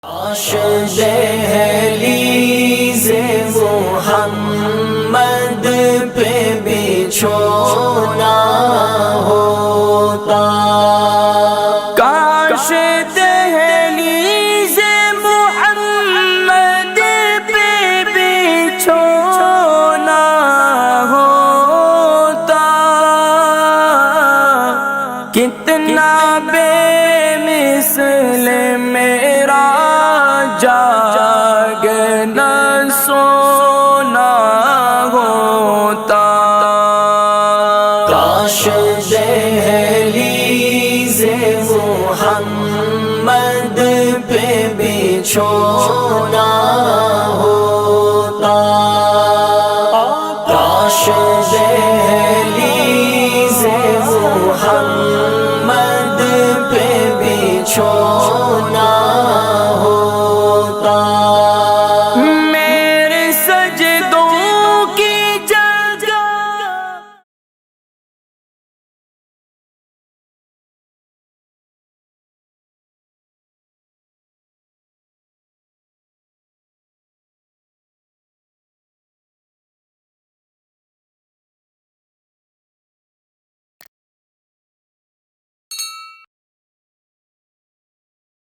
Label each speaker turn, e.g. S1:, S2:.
S1: کاش دہلیز محمد پہ بچھونا ہوتا،
S2: کاش دہلیز محمد پہ بچھونا ہوتا، کتنا بے مثل میرا جاگنا سونا ہوتا،
S1: کاش دہلیز محمد پہ بچھونا ہوتا۔